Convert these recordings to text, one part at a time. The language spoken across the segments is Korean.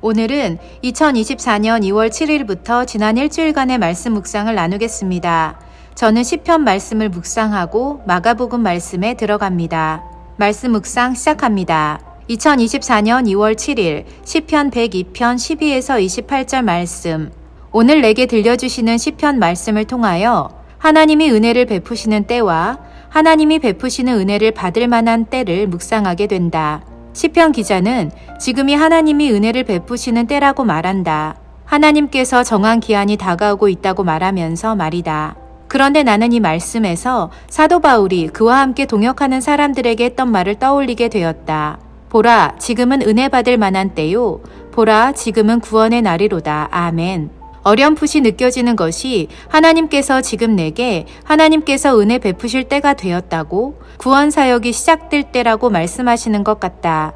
오늘은 2024년 2월 7일부터 지난 일주일간의 말씀 묵상을 나누겠습니다. 저는 시편 말씀을 묵상하고 마가복음 말씀에 들어갑니다. 말씀 묵상 시작합니다. 2024년 2월 7일 시편 102편 12에서 28절 말씀. 오늘 내게 들려주시는 시편 말씀을 통하여 하나님이 은혜를 베푸시는 때와 하나님이 베푸시는 은혜를 받을 만한 때를 묵상하게 된다. 시편 기자는 지금이 하나님이 은혜를 베푸시는 때라고 말한다. 하나님께서 정한 기한이 다가오고 있다고 말하면서 말이다. 그런데 나는 이 말씀에서 사도 바울이 그와 함께 동역하는 사람들에게 했던 말을 떠올리게 되었다. 보라, 지금은 은혜 받을 만한 때요. 보라, 지금은 구원의 날이로다. 아멘. 어렴풋이 느껴지는 것이 하나님께서 지금 내게 하나님께서 은혜 베푸실 때가 되었다고 구원 사역이 시작될 때라고 말씀하시는 것 같다.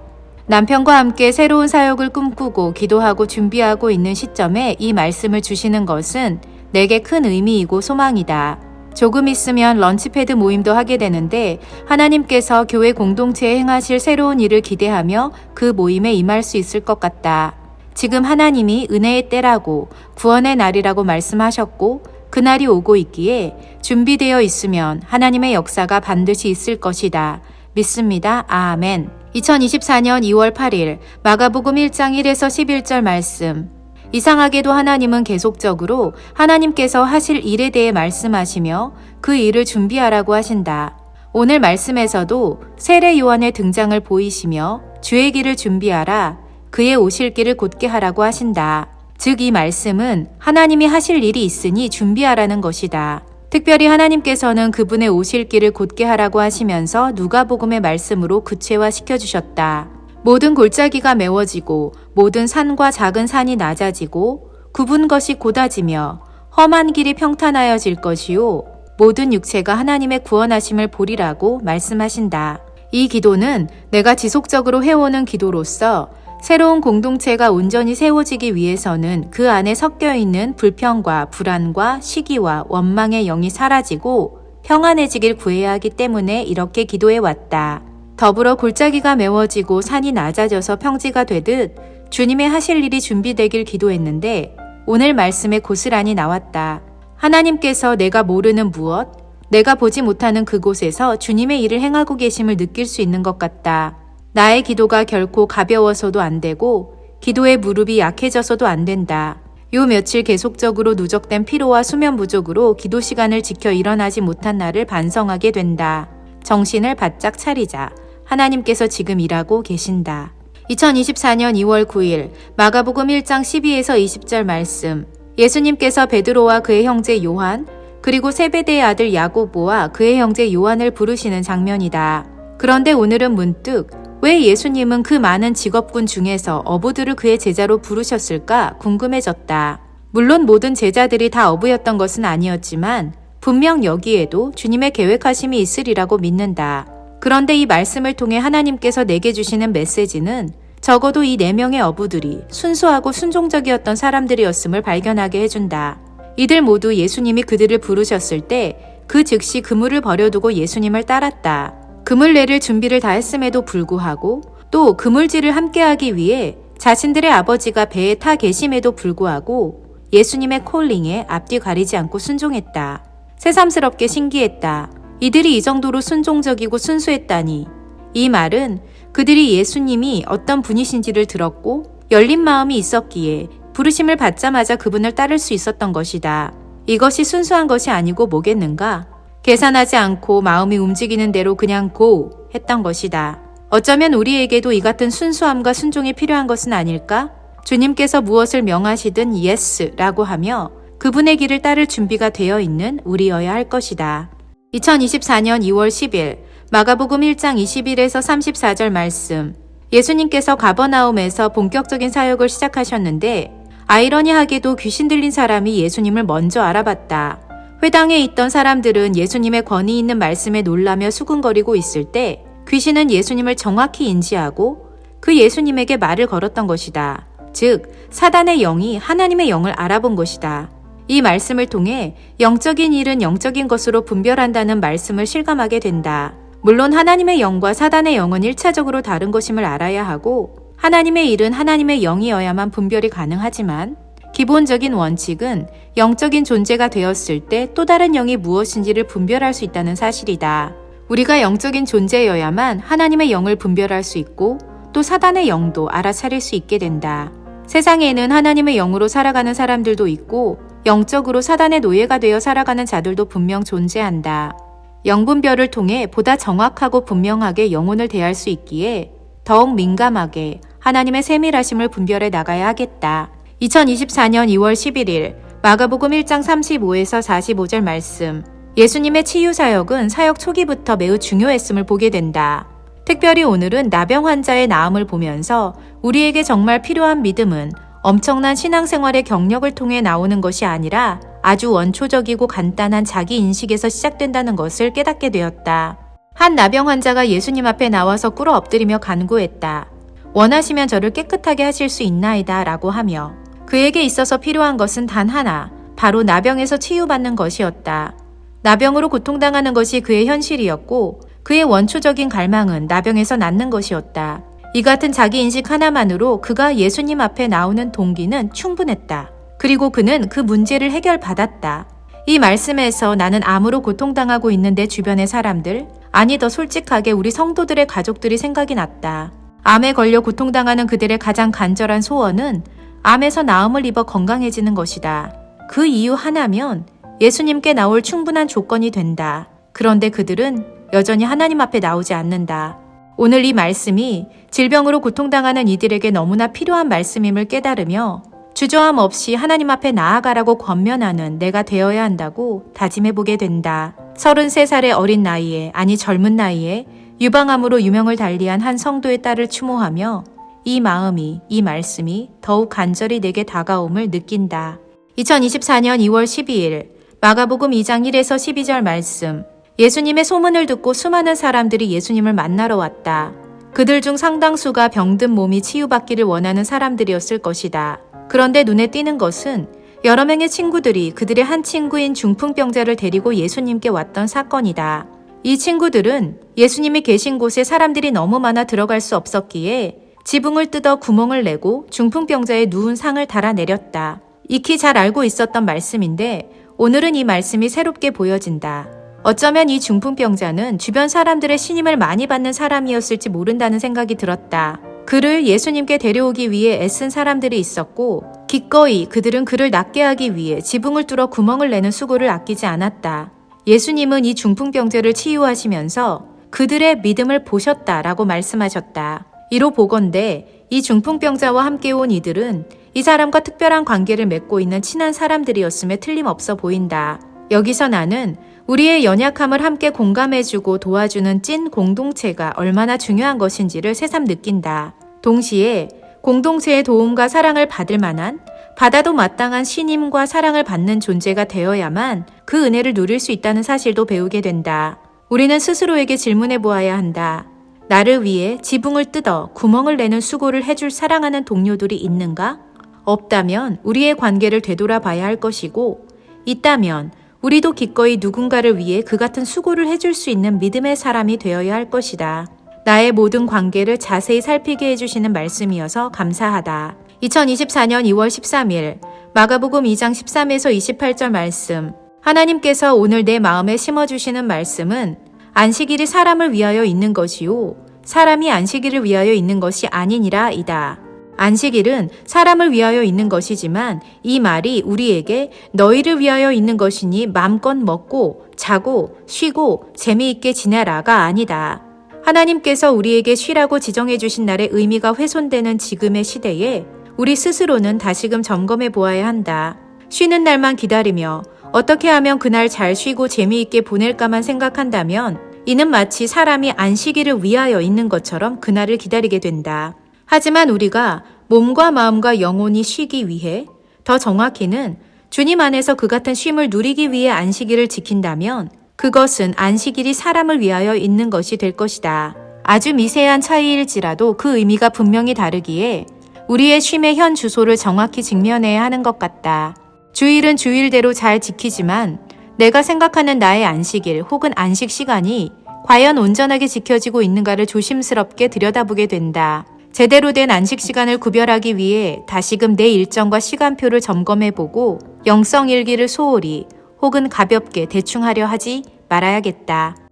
남편과 함께 새로운 사역을 꿈꾸고 기도하고 준비하고 있는 시점에 이 말씀을 주시는 것은 내게 큰 의미이고 소망이다. 조금 있으면 런치패드 모임도 하게 되는데 하나님께서 교회 공동체에 행하실 새로운 일을 기대하며 그 모임에 임할 수 있을 것 같다. 지금 하나님이 은혜의 때라고 구원의 날이라고 말씀하셨고 그날이 오고 있기에 준비되어 있으면 하나님의 역사가 반드시 있을 것이다. 믿습니다. 아멘. 2024년 2월 8일 마가복음 1장 1에서 11절 말씀. 이상하게도 하나님은 계속적으로 하나님께서 하실 일에 대해 말씀하시며 그 일을 준비하라고 하신다. 오늘 말씀에서도 세례 요한의 등장을 보이시며 주의 길을 준비하라. 그의 오실 길을 곧게 하라고 하신다. 즉 이 말씀은 하나님이 하실 일이 있으니 준비하라는 것이다. 특별히 하나님께서는 그분의 오실 길을 곧게 하라고 하시면서 누가복음의 말씀으로 구체화시켜 주셨다. 모든 골짜기가 메워지고 모든 산과 작은 산이 낮아지고 굽은 것이 곧아지며 험한 길이 평탄하여질 것이요 모든 육체가 하나님의 구원하심을 보리라고 말씀하신다. 이 기도는 내가 지속적으로 해오는 기도로서 새로운 공동체가 온전히 세워지기 위해서는 그 안에 섞여 있는 불평과 불안과 시기와 원망의 영이 사라지고 평안해지길 구해야 하기 때문에 이렇게 기도해 왔다. 더불어 골짜기가 메워지고 산이 낮아져서 평지가 되듯 주님의 하실 일이 준비되길 기도했는데 오늘 말씀에 고스란히 나왔다. 하나님께서 내가 모르는 무엇, 내가 보지 못하는 그곳에서 주님의 일을 행하고 계심을 느낄 수 있는 것 같다. 나의 기도가 결코 가벼워서도 안 되고 기도의 무릎이 약해져서도 안 된다. 요 며칠 계속적으로 누적된 피로와 수면 부족으로 기도 시간을 지켜 일어나지 못한 나를 반성하게 된다. 정신을 바짝 차리자. 하나님께서 지금 일하고 계신다. 2024년 2월 9일 마가복음 1장 12에서 20절 말씀. 예수님께서 베드로와 그의 형제 요한 그리고 세베대의 아들 야고보와 그의 형제 요한을 부르시는 장면이다. 그런데 오늘은 문득 왜 예수님은 그 많은 직업군 중에서 어부들을 그의 제자로 부르셨을까 궁금해졌다. 물론 모든 제자들이 다 어부였던 것은 아니었지만 분명 여기에도 주님의 계획하심이 있으리라고 믿는다. 그런데 이 말씀을 통해 하나님께서 내게 주시는 메시지는 적어도 이 4명의 어부들이 순수하고 순종적이었던 사람들이었음을 발견하게 해준다. 이들 모두 예수님이 그들을 부르셨을 때 그 즉시 그물을 버려두고 예수님을 따랐다. 그물내릴 준비를 다 했음에도 불구하고 또 그물질을 함께하기 위해 자신들의 아버지가 배에 타 계심에도 불구하고 예수님의 콜링에 앞뒤 가리지 않고 순종했다. 새삼스럽게 신기했다. 이들이 이 정도로 순종적이고 순수했다니. 이 말은 그들이 예수님이 어떤 분이신지를 들었고 열린 마음이 있었기에 부르심을 받자마자 그분을 따를 수 있었던 것이다. 이것이 순수한 것이 아니고 뭐겠는가? 계산하지 않고 마음이 움직이는 대로 그냥 고 했던 것이다. 어쩌면 우리에게도 이 같은 순수함과 순종이 필요한 것은 아닐까? 주님께서 무엇을 명하시든 예스라고 하며 그분의 길을 따를 준비가 되어 있는 우리여야 할 것이다. 2024년 2월 10일 마가복음 1장 21에서 34절 말씀. 예수님께서 가버나움에서 본격적인 사역을 시작하셨는데 아이러니하게도 귀신 들린 사람이 예수님을 먼저 알아봤다. 회당에 있던 사람들은 예수님의 권위 있는 말씀에 놀라며 수군거리고 있을 때 귀신은 예수님을 정확히 인지하고 그 예수님에게 말을 걸었던 것이다. 즉, 사단의 영이 하나님의 영을 알아본 것이다. 이 말씀을 통해 영적인 일은 영적인 것으로 분별한다는 말씀을 실감하게 된다. 물론 하나님의 영과 사단의 영은 1차적으로 다른 것임을 알아야 하고 하나님의 일은 하나님의 영이어야만 분별이 가능하지만 기본적인 원칙은 영적인 존재가 되었을 때 또 다른 영이 무엇인지를 분별할 수 있다는 사실이다. 우리가 영적인 존재여야만 하나님의 영을 분별할 수 있고 또 사단의 영도 알아차릴 수 있게 된다. 세상에는 하나님의 영으로 살아가는 사람들도 있고 영적으로 사단의 노예가 되어 살아가는 자들도 분명 존재한다. 영분별을 통해 보다 정확하고 분명하게 영혼을 대할 수 있기에 더욱 민감하게 하나님의 세밀하심을 분별해 나가야 하겠다. 2024년 2월 11일 마가복음 1장 35에서 45절 말씀. 예수님의 치유 사역은 사역 초기부터 매우 중요했음을 보게 된다. 특별히 오늘은 나병 환자의 나음을 보면서 우리에게 정말 필요한 믿음은 엄청난 신앙생활의 경력을 통해 나오는 것이 아니라 아주 원초적이고 간단한 자기 인식에서 시작된다는 것을 깨닫게 되었다. 한 나병 환자가 예수님 앞에 나와서 꿇어 엎드리며 간구했다. 원하시면 저를 깨끗하게 하실 수 있나이다 라고 하며 그에게 있어서 필요한 것은 단 하나, 바로 나병에서 치유받는 것이었다. 나병으로 고통당하는 것이 그의 현실이었고 그의 원초적인 갈망은 나병에서 낫는 것이었다. 이 같은 자기 인식 하나만으로 그가 예수님 앞에 나오는 동기는 충분했다. 그리고 그는 그 문제를 해결받았다. 이 말씀에서 나는 암으로 고통당하고 있는 내 주변의 사람들, 아니 더 솔직하게 우리 성도들의 가족들이 생각이 났다. 암에 걸려 고통당하는 그들의 가장 간절한 소원은 암에서 나음을 입어 건강해지는 것이다. 그 이유 하나면 예수님께 나올 충분한 조건이 된다. 그런데 그들은 여전히 하나님 앞에 나오지 않는다. 오늘 이 말씀이 질병으로 고통당하는 이들에게 너무나 필요한 말씀임을 깨달으며 주저함 없이 하나님 앞에 나아가라고 권면하는 내가 되어야 한다고 다짐해보게 된다. 33살의 어린 나이에, 아니 젊은 나이에 유방암으로 유명을 달리한 한 성도의 딸을 추모하며 이 마음이, 이 말씀이 더욱 간절히 내게 다가옴을 느낀다. 2024년 2월 12일 마가복음 2장 1에서 12절 말씀. 예수님의 소문을 듣고 수많은 사람들이 예수님을 만나러 왔다. 그들 중 상당수가 병든 몸이 치유받기를 원하는 사람들이었을 것이다. 그런데 눈에 띄는 것은 여러 명의 친구들이 그들의 한 친구인 중풍병자를 데리고 예수님께 왔던 사건이다. 이 친구들은 예수님이 계신 곳에 사람들이 너무 많아 들어갈 수 없었기에 지붕을 뜯어 구멍을 내고 중풍병자의 누운 상을 달아내렸다. 익히 잘 알고 있었던 말씀인데 오늘은 이 말씀이 새롭게 보여진다. 어쩌면 이 중풍병자는 주변 사람들의 신임을 많이 받는 사람이었을지 모른다는 생각이 들었다. 그를 예수님께 데려오기 위해 애쓴 사람들이 있었고 기꺼이 그들은 그를 낫게 하기 위해 지붕을 뚫어 구멍을 내는 수고를 아끼지 않았다. 예수님은 이 중풍병자를 치유하시면서 그들의 믿음을 보셨다라고 말씀하셨다. 이로 보건대 이 중풍병자와 함께 온 이들은 이 사람과 특별한 관계를 맺고 있는 친한 사람들이었음에 틀림없어 보인다. 여기서 나는 우리의 연약함을 함께 공감해주고 도와주는 찐 공동체가 얼마나 중요한 것인지를 새삼 느낀다. 동시에 공동체의 도움과 사랑을 받을 만한, 받아도 마땅한 신임과 사랑을 받는 존재가 되어야만 그 은혜를 누릴 수 있다는 사실도 배우게 된다. 우리는 스스로에게 질문해 보아야 한다. 나를 위해 지붕을 뜯어 구멍을 내는 수고를 해줄 사랑하는 동료들이 있는가? 없다면 우리의 관계를 되돌아봐야 할 것이고, 있다면 우리도 기꺼이 누군가를 위해 그 같은 수고를 해줄 수 있는 믿음의 사람이 되어야 할 것이다. 나의 모든 관계를 자세히 살피게 해주시는 말씀이어서 감사하다. 2024년 2월 13일 마가복음 2장 13에서 28절 말씀. 하나님께서 오늘 내 마음에 심어주시는 말씀은 안식일이 사람을 위하여 있는 것이요 사람이 안식일을 위하여 있는 것이 아니니라 이다. 안식일은 사람을 위하여 있는 것이지만 이 말이 우리에게 너희를 위하여 있는 것이니 맘껏 먹고 자고 쉬고 재미있게 지내라가 아니다. 하나님께서 우리에게 쉬라고 지정해 주신 날의 의미가 훼손되는 지금의 시대에 우리 스스로는 다시금 점검해 보아야 한다. 쉬는 날만 기다리며 어떻게 하면 그날 잘 쉬고 재미있게 보낼까만 생각한다면 이는 마치 사람이 안식일을 위하여 있는 것처럼 그날을 기다리게 된다. 하지만 우리가 몸과 마음과 영혼이 쉬기 위해, 더 정확히는 주님 안에서 그 같은 쉼을 누리기 위해 안식일을 지킨다면 그것은 안식일이 사람을 위하여 있는 것이 될 것이다. 아주 미세한 차이일지라도 그 의미가 분명히 다르기에 우리의 쉼의 현 주소를 정확히 직면해야 하는 것 같다. 주일은 주일대로 잘 지키지만 내가 생각하는 나의 안식일 혹은 안식 시간이 과연 온전하게 지켜지고 있는가를 조심스럽게 들여다보게 된다. 제대로 된 안식 시간을 구별하기 위해 다시금 내 일정과 시간표를 점검해보고 영성일기를 소홀히 혹은 가볍게 대충 하려 하지 말아야겠다.